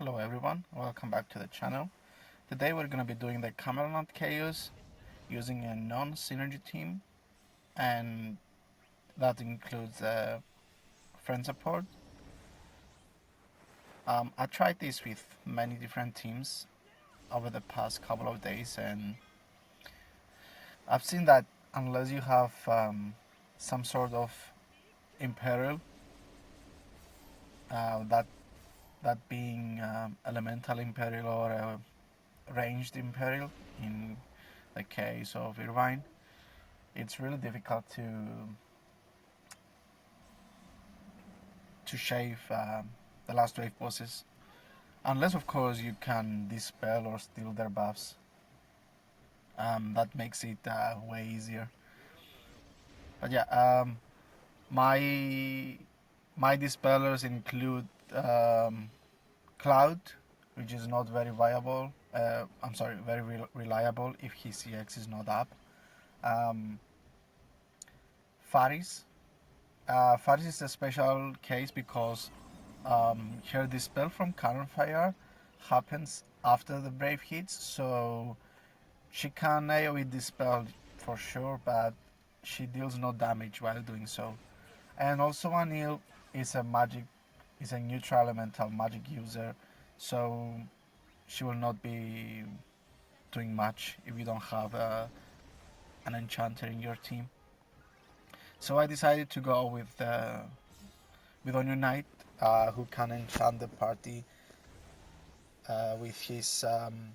Hello everyone, welcome back to the channel. Today we're going to be doing the Kamelnuts Chaos using a non-synergy team, and that includes friend support. I tried this with many different teams over the past couple of days, and I've seen that unless you have some sort of Imperial, that being elemental Imperial or a ranged Imperial in the case of Irvine, it's really difficult to shave the last wave bosses, unless of course you can dispel or steal their buffs. That makes it way easier. But yeah, my my dispellers include Cloud, which is not very viable. I'm sorry, very reliable if his CX is not up. Um, Faris. Faris is a special case because her dispel from current fire happens after the brave hits, so she can AoE dispel for sure, but she deals no damage while doing so. And also Anil is a neutral elemental magic user, so she will not be doing much if you don't have an enchanter in your team. So I decided to go with Onion Knight, who can enchant the party uh, with his um,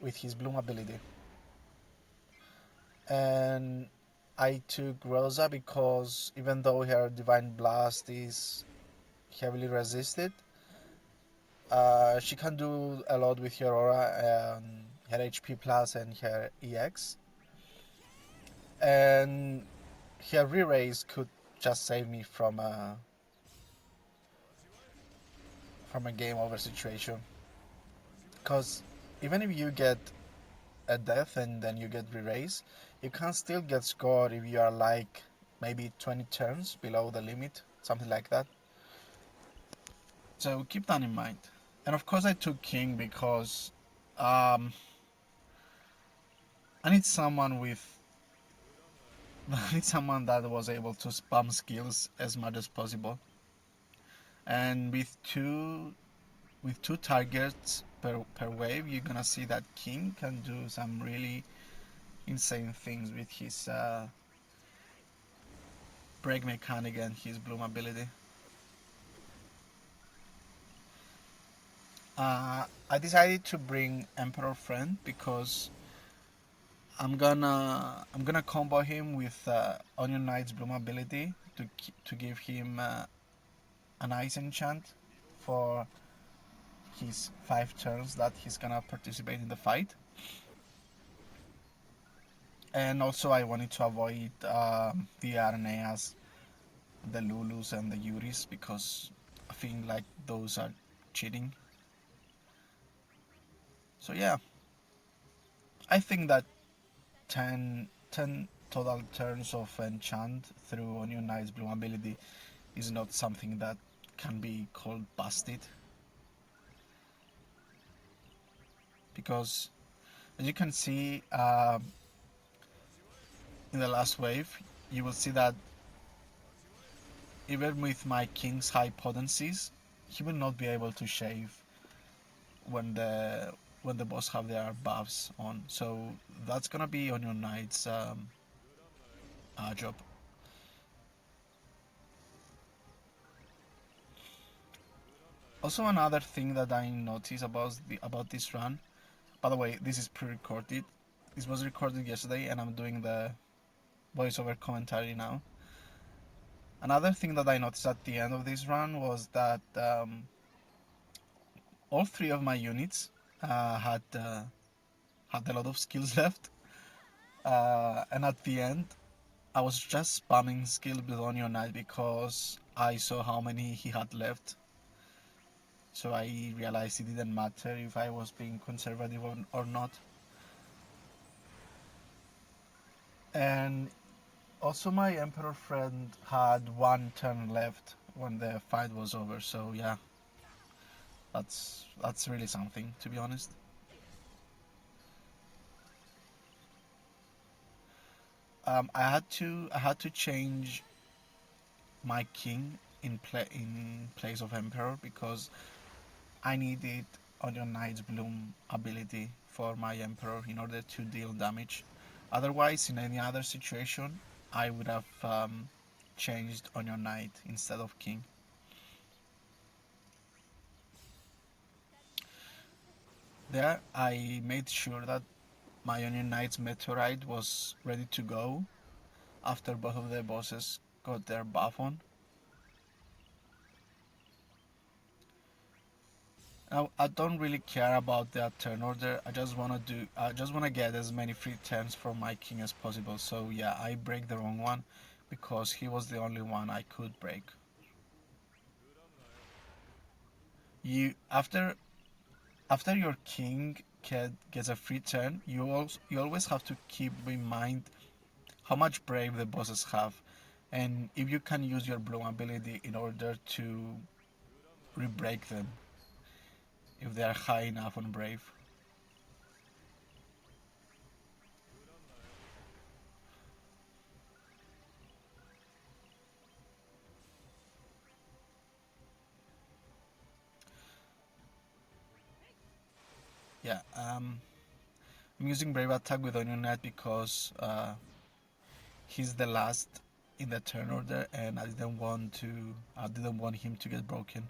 with his Bloom ability. And I took Rosa because even though her Divine Blast is heavily resisted, she can do a lot with her aura, her HP plus, and her EX. And her re-raise could just save me from a game over situation. Because even if you get a death and then you get re-raise, you can still get scored if you are like maybe 20 turns below the limit, something like that. So keep that in mind. And of course I took King because um, I need someone with I need someone that was able to spam skills as much as possible. And with two targets per wave, you're gonna see that King can do some really insane things with his break mechanic and his bloom ability. I decided to bring Emperor Friend because I'm gonna combo him with Onion Knight's bloom ability to give him an ice enchant for his 5 turns that he's gonna participate in the fight. And also I wanted to avoid the Areneas, the Lulus and the Yuris because I think like those are cheating. So yeah, I think that 10 total turns of enchant through Onion Knight's bloom ability is not something that can be called busted, because as you can see in the last wave, you will see that even with my King's high potencies, he will not be able to shave when the boss have their buffs on. So that's gonna be on your knight's job. Also, another thing that I noticed about this run. By the way, this is pre-recorded. This was recorded yesterday, and I'm doing the voiceover commentary now. Another thing that I noticed at the end of this run was that all three of my units had a lot of skills left, and at the end, I was just spamming skills with Onion Knight because I saw how many he had left. So I realized it didn't matter if I was being conservative or not. And also my Emperor friend had 1 turn left when the fight was over, so yeah. That's really something, to be honest. I had to change my king in place of emperor because I needed Onion Knight's Bloom ability for my emperor in order to deal damage. Otherwise, in any other situation, I would have changed Onion Knight instead of king. There, I made sure that my Onion Knight's Meteorite was ready to go after both of the bosses got their buff on. Now, I don't really care about their turn order. I just wanna get as many free turns from my king as possible. So yeah, I break the wrong one because he was the only one I could break. You after your king gets a free turn, you always have to keep in mind how much brave the bosses have, and if you can use your bloom ability in order to re-break them if they are high enough on brave. Yeah, I'm using brave attack with Onion Knight because he's the last in the turn order, and I didn't want him to get broken.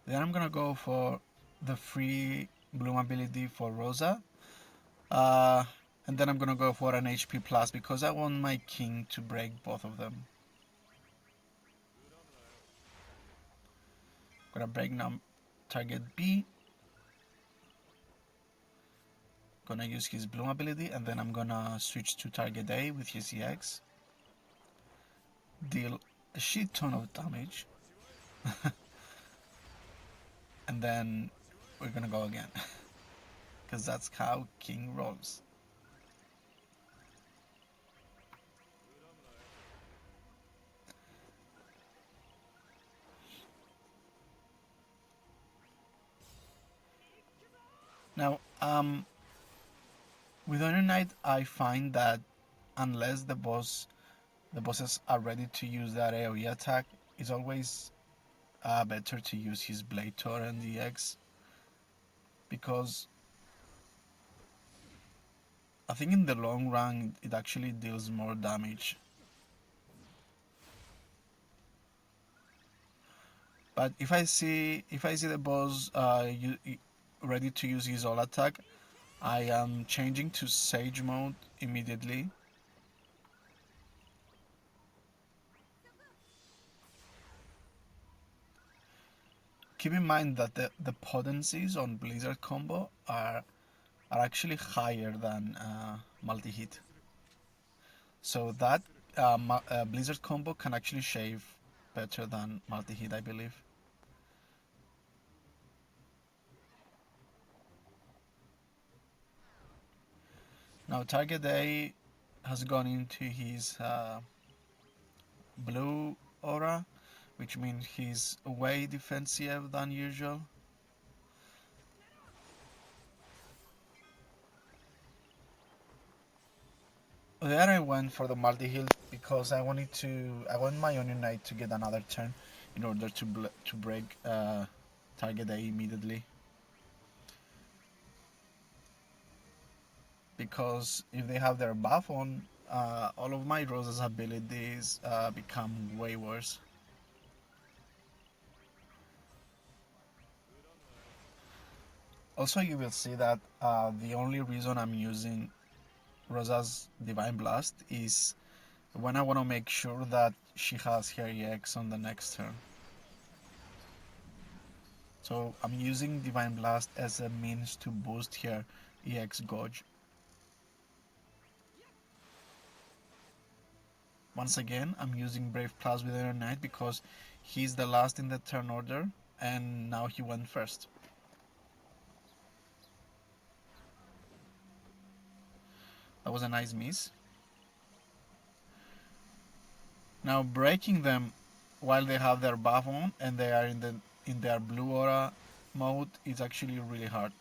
Then I'm gonna go for the free bloom ability for Rosa. Uh, and then I'm gonna go for an HP plus because I want my king to break both of them. Gonna break target B. Gonna use his bloom ability, and then I'm gonna switch to target A with his EX. Deal a shit ton of damage, and then we're gonna go again. Because that's how king rolls. Now, with Honor Knight, I find that unless the bosses are ready to use that AoE attack, it's always better to use his Blade Torrent EX because I think in the long run it actually deals more damage. But if I see the boss ready to use his all attack, I am changing to Sage mode immediately. Keep in mind that the potencies on Blizzard combo are actually higher than multi-hit. So that Blizzard combo can actually shave better than multi-hit, I believe. Now target A has gone into his blue aura, which means he's way defensive than usual. There I went for the multi-heal because I want my Onion Knight to get another turn in order to break target A immediately. Because if they have their buff on, all of my Rosa's abilities become way worse. Also, you will see that the only reason I'm using Rosa's Divine Blast is when I want to make sure that she has her EX on the next turn. So I'm using Divine Blast as a means to boost her EX gauge. Once again, I'm using Brave Plus with Iron Knight because he's the last in the turn order and now he went first. That was a nice miss. Now breaking them while they have their buff on and they are in their blue aura mode, it's actually really hard.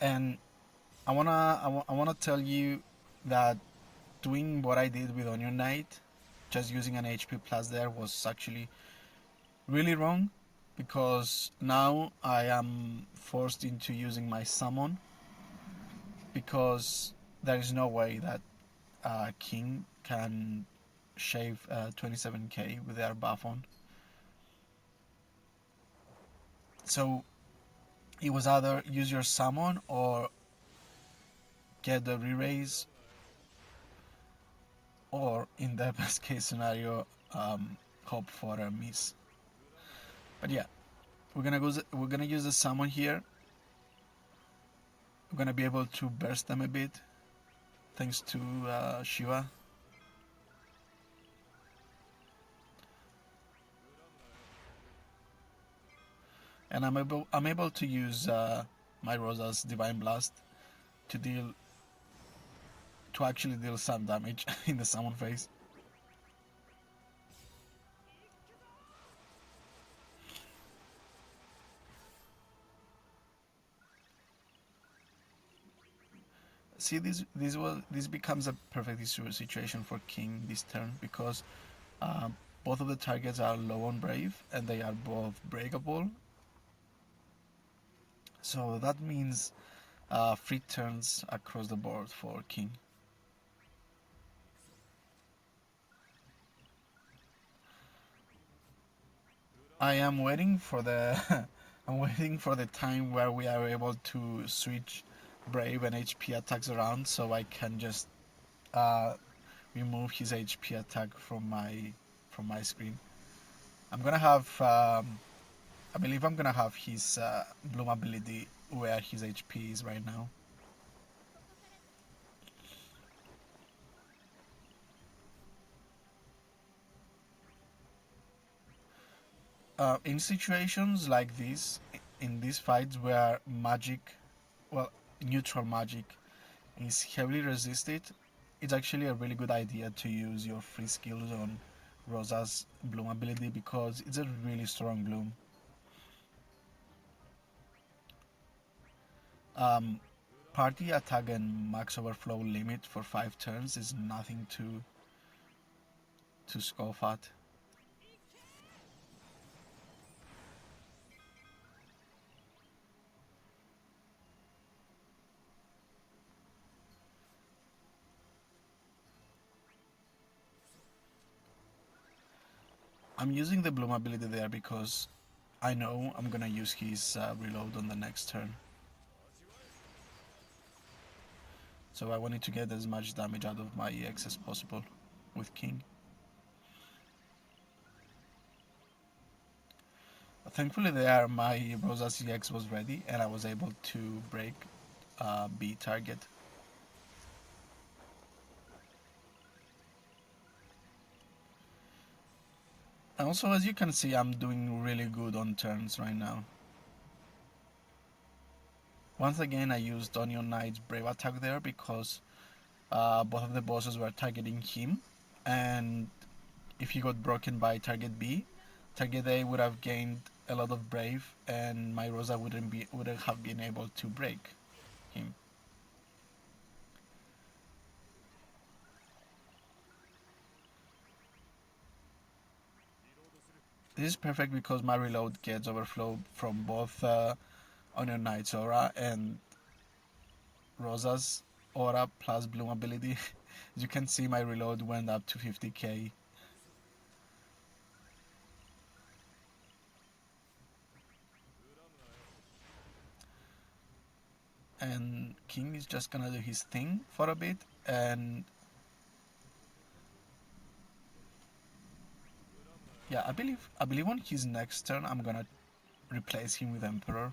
And I wanna tell you that doing what I did with Onion Knight, just using an HP plus there, was actually really wrong, because now I am forced into using my summon, because there is no way that King can shave 27k with their buff on. So it was either use your summon or get the re-raise, or in the best case scenario, hope for a miss. But yeah, we're gonna use the summon here. We're gonna be able to burst them a bit thanks to Shiva. And I'm able to use my Rosa's Divine Blast to deal to actually deal some damage in the summon phase. See, this becomes a perfect situation for King this turn, because both of the targets are low on Brave and they are both breakable. So that means free turns across the board for King. I am waiting for the I'm waiting for the time where we are able to switch Brave and HP attacks around, so I can just uh, remove his HP attack from my screen. I'm gonna have I believe I'm gonna have his Bloom ability where his HP is right now. In situations like this, in these fights where magic, well, neutral magic is heavily resisted, it's actually a really good idea to use your free skills on Rosa's Bloom ability, because it's a really strong Bloom. Um, Party attack and max overflow limit for 5 turns is nothing to scoff at. I'm using the Bloom ability there because I know I'm gonna use his reload on the next turn. So I wanted to get as much damage out of my EX as possible with King. Thankfully there my Rosa's EX was ready and I was able to break B target. And also, as you can see, I'm doing really good on turns right now. Once again, I used Onion Knight's Brave attack there because both of the bosses were targeting him, and if he got broken by target B, target A would have gained a lot of Brave, and my Rosa wouldn't have been able to break him. This is perfect because my reload gets overflow from both Onion Knight's aura and Rosa's aura plus Bloom ability. As you can see, my reload went up to 50k. And King is just gonna do his thing for a bit, and yeah, I believe on his next turn I'm gonna replace him with Emperor.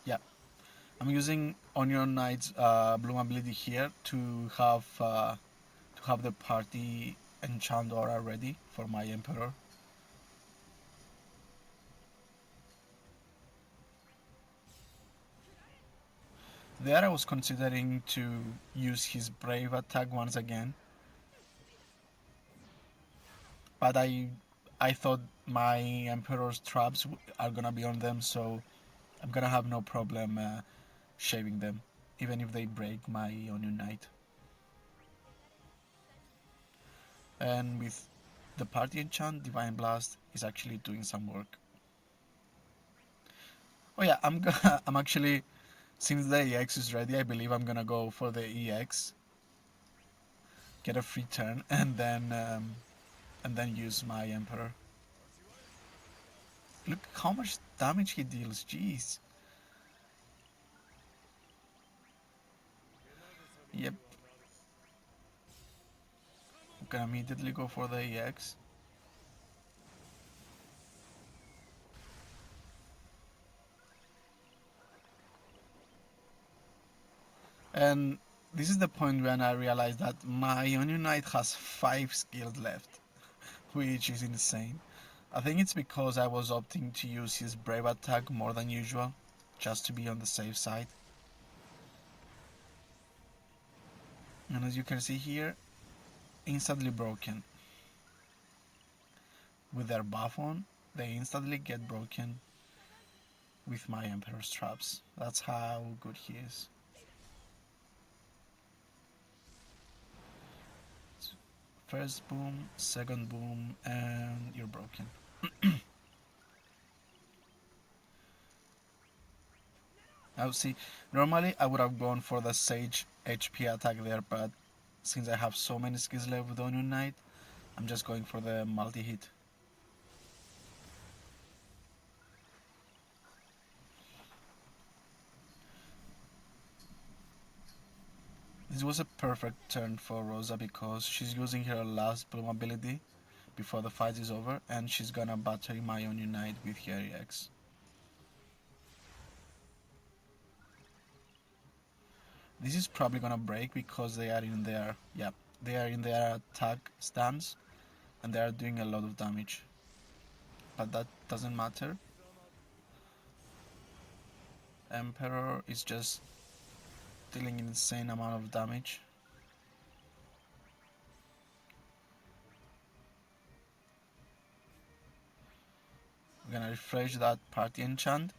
Yeah, I'm using Onion Knight's Bloom ability here to have the party enchant aura ready for my Emperor. There I was considering to use his brave attack once again, but I thought my Emperor's traps are gonna be on them, so I'm gonna have no problem shaving them, even if they break my Onion Knight. And with the party enchant, Divine Blast is actually doing some work. Oh yeah, I'm actually, since the EX is ready, I believe I'm gonna go for the EX, get a free turn, and then use my Emperor. Look how much damage he deals, jeez. Yep. I'm gonna immediately go for the EX. And this is the point when I realized that my Onion Knight has 5 skills left, which is insane. I think it's because I was opting to use his Brave attack more than usual, just to be on the safe side. And as you can see here, instantly broken. With their buff on, they instantly get broken with my Emperor's traps. That's how good he is. First boom, second boom, and you're broken. Now see, normally I would have gone for the Sage HP attack there, but since I have so many skills left with Onion Knight, I'm just going for the multi-hit. This was a perfect turn for Rosa because she's using her last bloom ability before the fight is over, and she's gonna battery my Onion Knight with her EX. This is probably gonna break because they are in their attack stance and they are doing a lot of damage. But that doesn't matter. Emperor is just dealing an insane amount of damage. We're gonna refresh that party enchant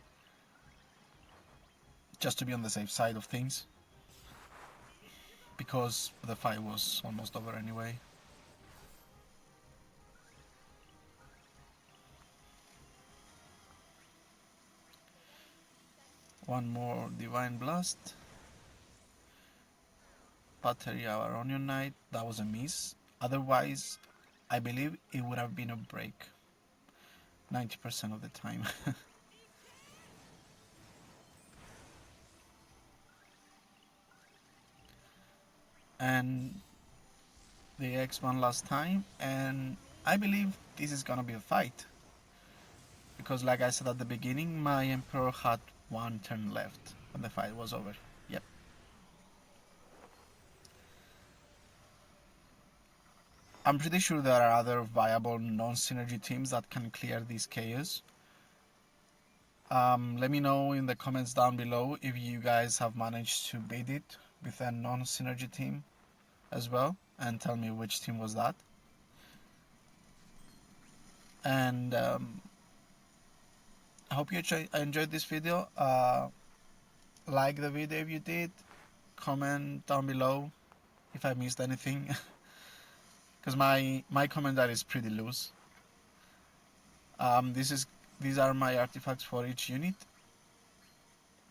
just to be on the safe side of things, because the fight was almost over anyway. One more Divine Blast. Battery our Onion Knight. That was a miss. Otherwise, I believe it would have been a break 90% of the time. And the X one last time, and I believe this is gonna be a fight. Because like I said at the beginning, my Emperor had one turn left when the fight was over. Yep. I'm pretty sure there are other viable non-synergy teams that can clear these chaos. Let me know in the comments down below if you guys have managed to beat it with a non-synergy team as well, and tell me which team was that. And I hope you enjoyed this video. Like the video if you did, comment down below if I missed anything, because my commentary is pretty loose. These are my artifacts for each unit.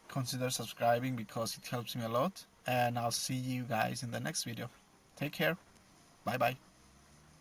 Consider subscribing because it helps me a lot, and I'll see you guys in the next video. Take care. Bye bye.